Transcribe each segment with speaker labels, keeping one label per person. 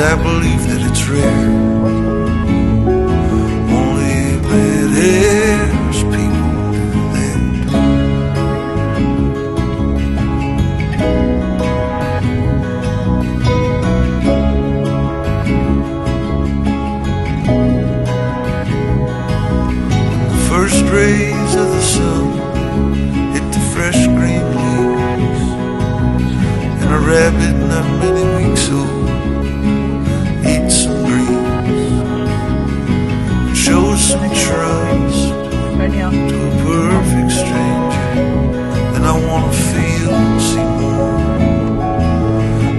Speaker 1: I believe that it's rare. Only badass people do that. The first rays of the sun hit the fresh green leaves, and a rabbit not many weeks old eats some greens and shows some trust to a perfect stranger. And I wanna feel and see more,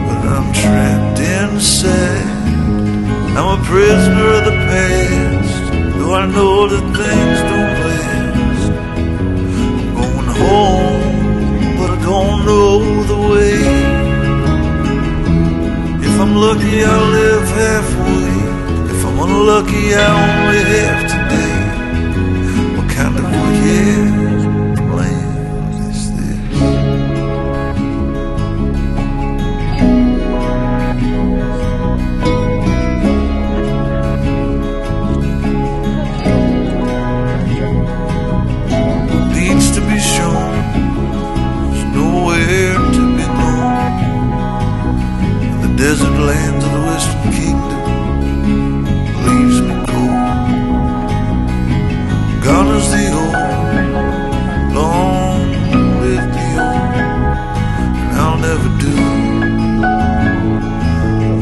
Speaker 1: but I'm trapped inside. I'm a prisoner of the past, though I know that things don't last. I'm going home, but I don't know the way. If I'm lucky, I'll live halfway. If I'm unlucky, I only have today. What kind of weird land is this? Needs to be shown, there's nowhere to be known. The desert lands of the Western Kingdom leaves me cold. Gone is the old, long live the old. And I'll never do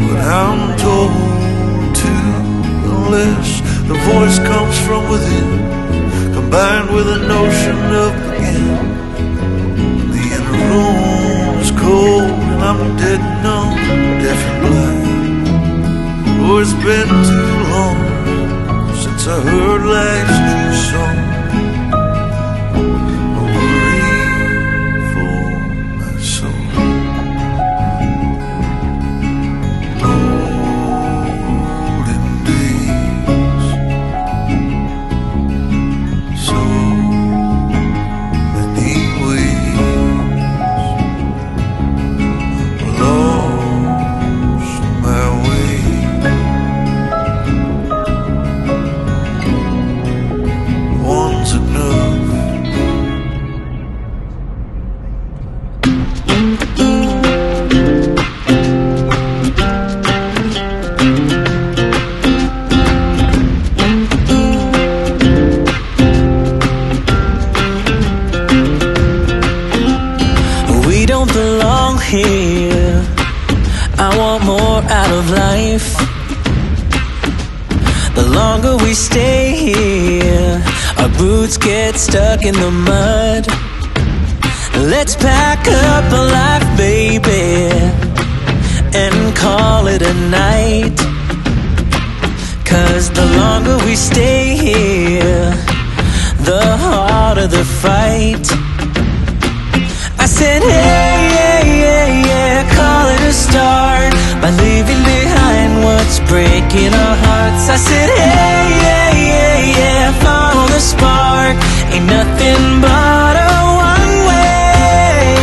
Speaker 1: what I'm told to, unless the voice comes from within, combined with a notion of begin. The inner room is cold, and I'm dead numb, deaf and blind. Oh, it's been too long since I heard life's true song. A worry for my soul. Golden days, so many ways. Lost my way. One's enough.
Speaker 2: We don't belong here. I want more out of life. The longer we stay here, our boots get stuck in the mud. Let's pack up a life, baby, and call it a night. 'Cause the longer we stay here, the harder the fight. I said, hey, yeah, yeah, yeah, call it a start by leaving behind what's breaking our hearts. I said, hey, yeah, yeah, yeah, follow the spark. Ain't nothing but a one way.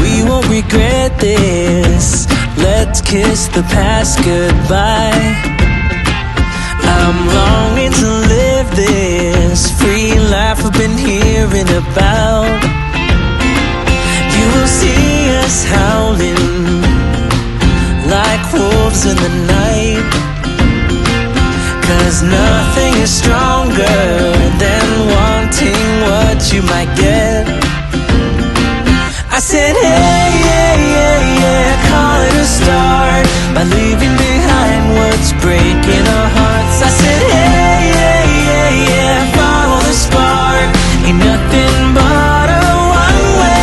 Speaker 2: We won't regret this. Let's kiss the past goodbye. I'm longing to live this free life I've been hearing about. You will see us howling like wolves in the night. 'Cause nothing is stronger than wanting what you might get. I said, hey, yeah, yeah, yeah, call it a start by leaving behind what's breaking our hearts. I said, hey, yeah, yeah, yeah, follow the spark. Ain't nothing but a one way.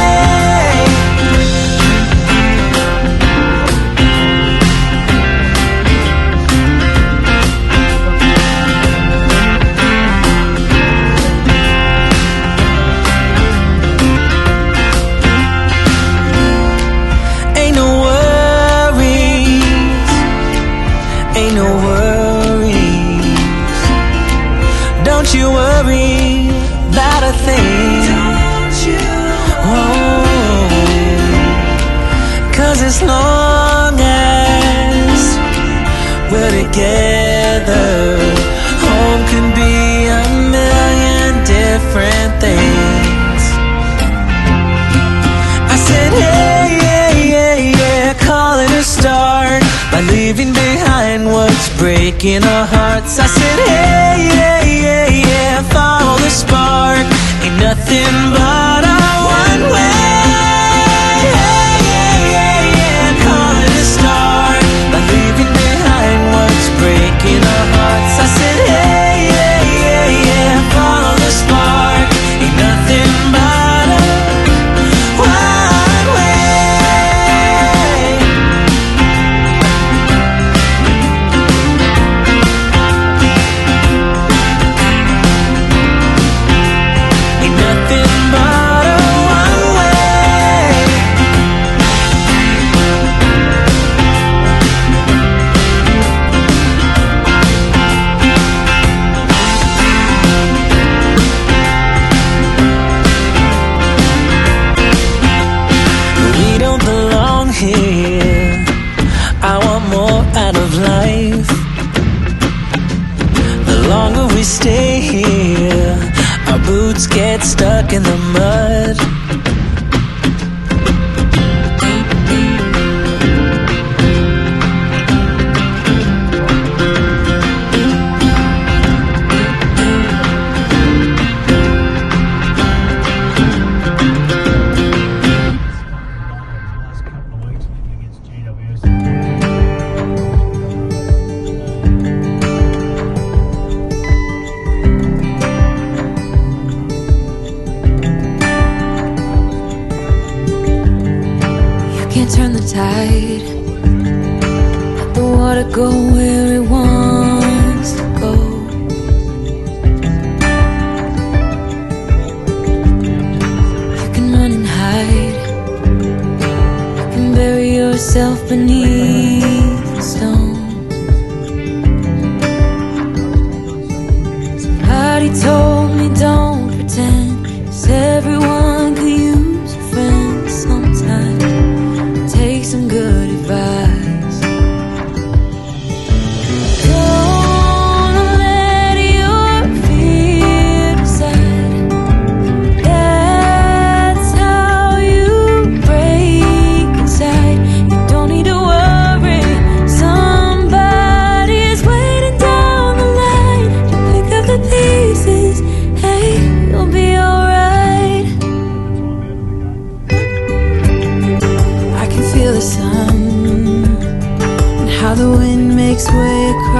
Speaker 2: you worry about a thing. Oh, 'cause as long as we're together, home can be a million different things. I said, hey, yeah, yeah, yeah, call it a start by leaving behind what's breaking our hearts. I said, hey, yeah, yeah, yeah, follow the spark, ain't nothing but a one way. Hey, yeah, yeah, yeah, call it a start by leaving behind what's breaking our hearts. I said, hey, yeah, yeah, yeah, follow the spark, ain't nothing but a one way. Ain't nothing but a one way. We don't belong here. I want more out of life. The longer we stay here, our boots get stuck in the mud.
Speaker 3: Last couple of weeks against GWS.
Speaker 4: You can't turn the tide, let the water go where it wants to go. You can run and hide, you can bury yourself beneath the stones. Somebody told me don't pretend, 'cause everyone could use a friend sometimes. Take some good advice. Don't let your fear decide. That's how you break inside. You don't need to worry, somebody is waiting down the line to pick up the pieces. Hey, you'll be alright. I can feel the sun and how the wind makes way across